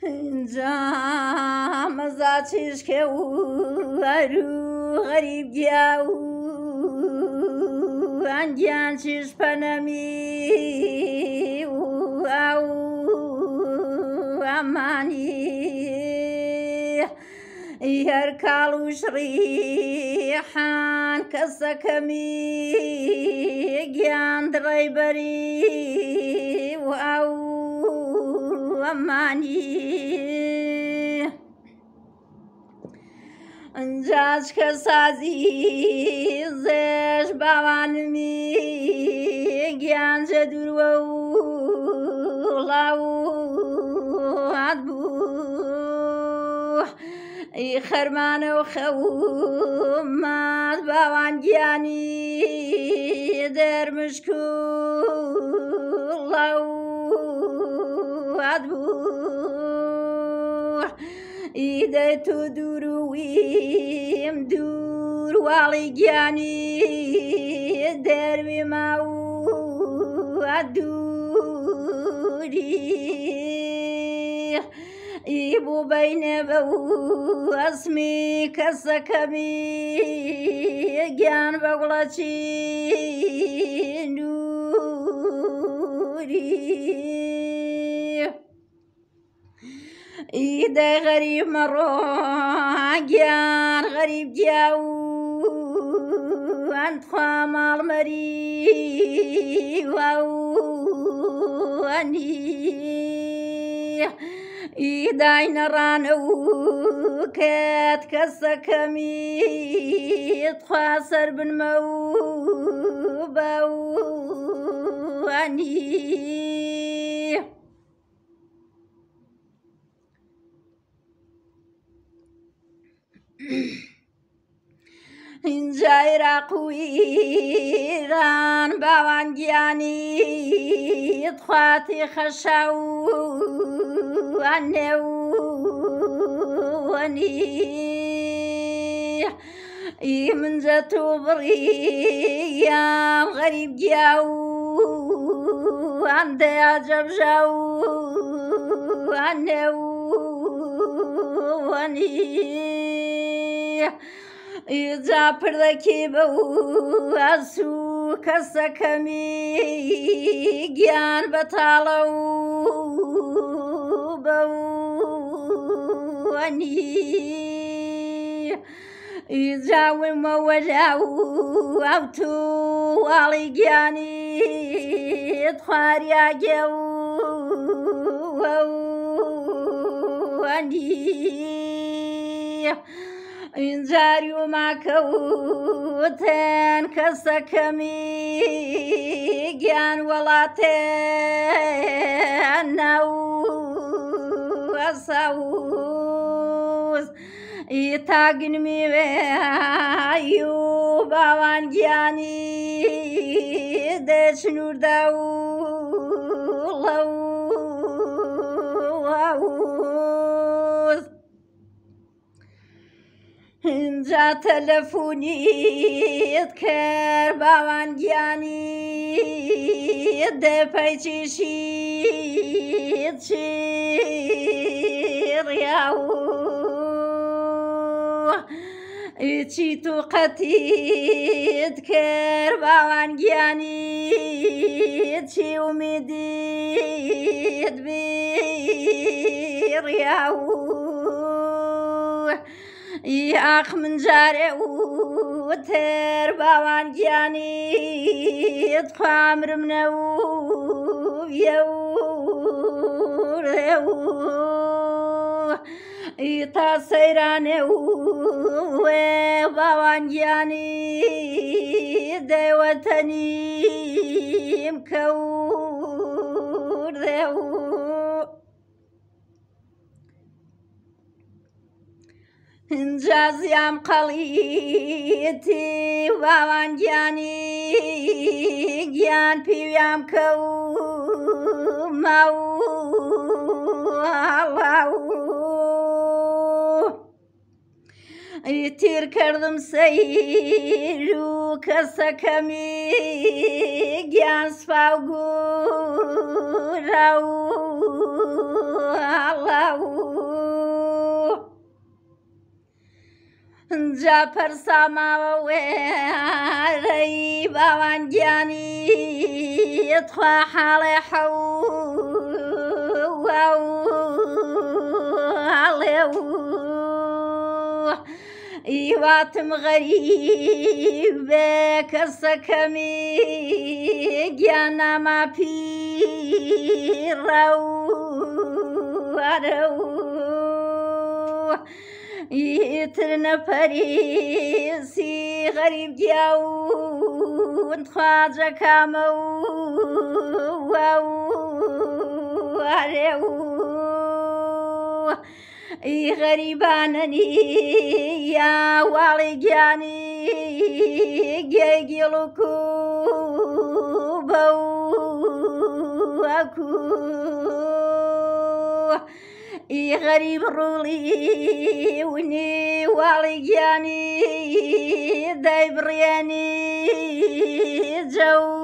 اینجا مەزا چێشکە و هەرو غەریب گیا و ئەنگیان چێش پەنەمی و ئەو ئەمانی هەر کاڵ و شڕیحان کەسەکەمی گیان دڕێبەری و ئەو ئەمانی ئەنجاش کە سازی زێش باوانمی گیانجە دووروە و وڵاو هاتبوو خەرمانە و خەومات باوان گیانی دەرمشک و وڵاو هاتبوو ئیدەی تۆ دوورویم دوور واڵی گیانی دەروێ ماوە دووری بوو بەینە بە ئەسمی کەسەکەمی گیان بە گوڵەچی نووری ئیدەی غەریب مەڕۆ گیان غەریب گیا و ئەندخوا ماڵمەری وەنی ئیدای نەڕانە و کەت کەسەکەمی تخوا سەر بنمە و بەوەنی اینجا عێراق و ئیران باوان گیانی تخواتی خەشا و ئەنێوەنی منجە تۆ بڕیام غەریب گیا و ئەندەیا جەبژە و ئەنێوەنی ئیجا پردەکی بە ئەسوو کەسەکەمی گیان بەتاڵە و بەوەنی ئیجا ومەوەلا و ئەو تو واڵی گیانی خواریاگێ و وەنی اینجاری و ماکەوتێن کەسەکەمی گیان وڵاتێن ناو ئەساوز تاگنمی وێ و باوان گیانی دەچنووردا و اینجا تەلەفۆنیت کرد باوان گیانی دەپەیچیشیت چێڕیا و چی تو قەتیت کرد باوان گیانی چی ئومێدیت بێڕیا و ئاخ من جارێ وتر باوان گیانی خوامرمنە و تا سەیرانێ وێ باوان گیانی دەیوەتەنیم کەوردێ و اینجا زیام قەڵیتی باوان گیانی گیان پیویام کەومە و تیر کردم سەیر و کەسەکەمی گیان سپا و گورە و جا پەرساماوە وێرەی باوان گیانی تخوا حاڵێ حەڵێ ئیواتم غەریب بێ کەسەکەمی گیان ناما پیرە ئیتر نەپەریسی غەریب گیاون خواجە کامە ئی غەریبانەنی یا واڵی گیانی گێگیڵ و کوبە وەکو ئی غەریب ڕووڵی ونی واڵی گیانی دەیبڕێنی جەوەتو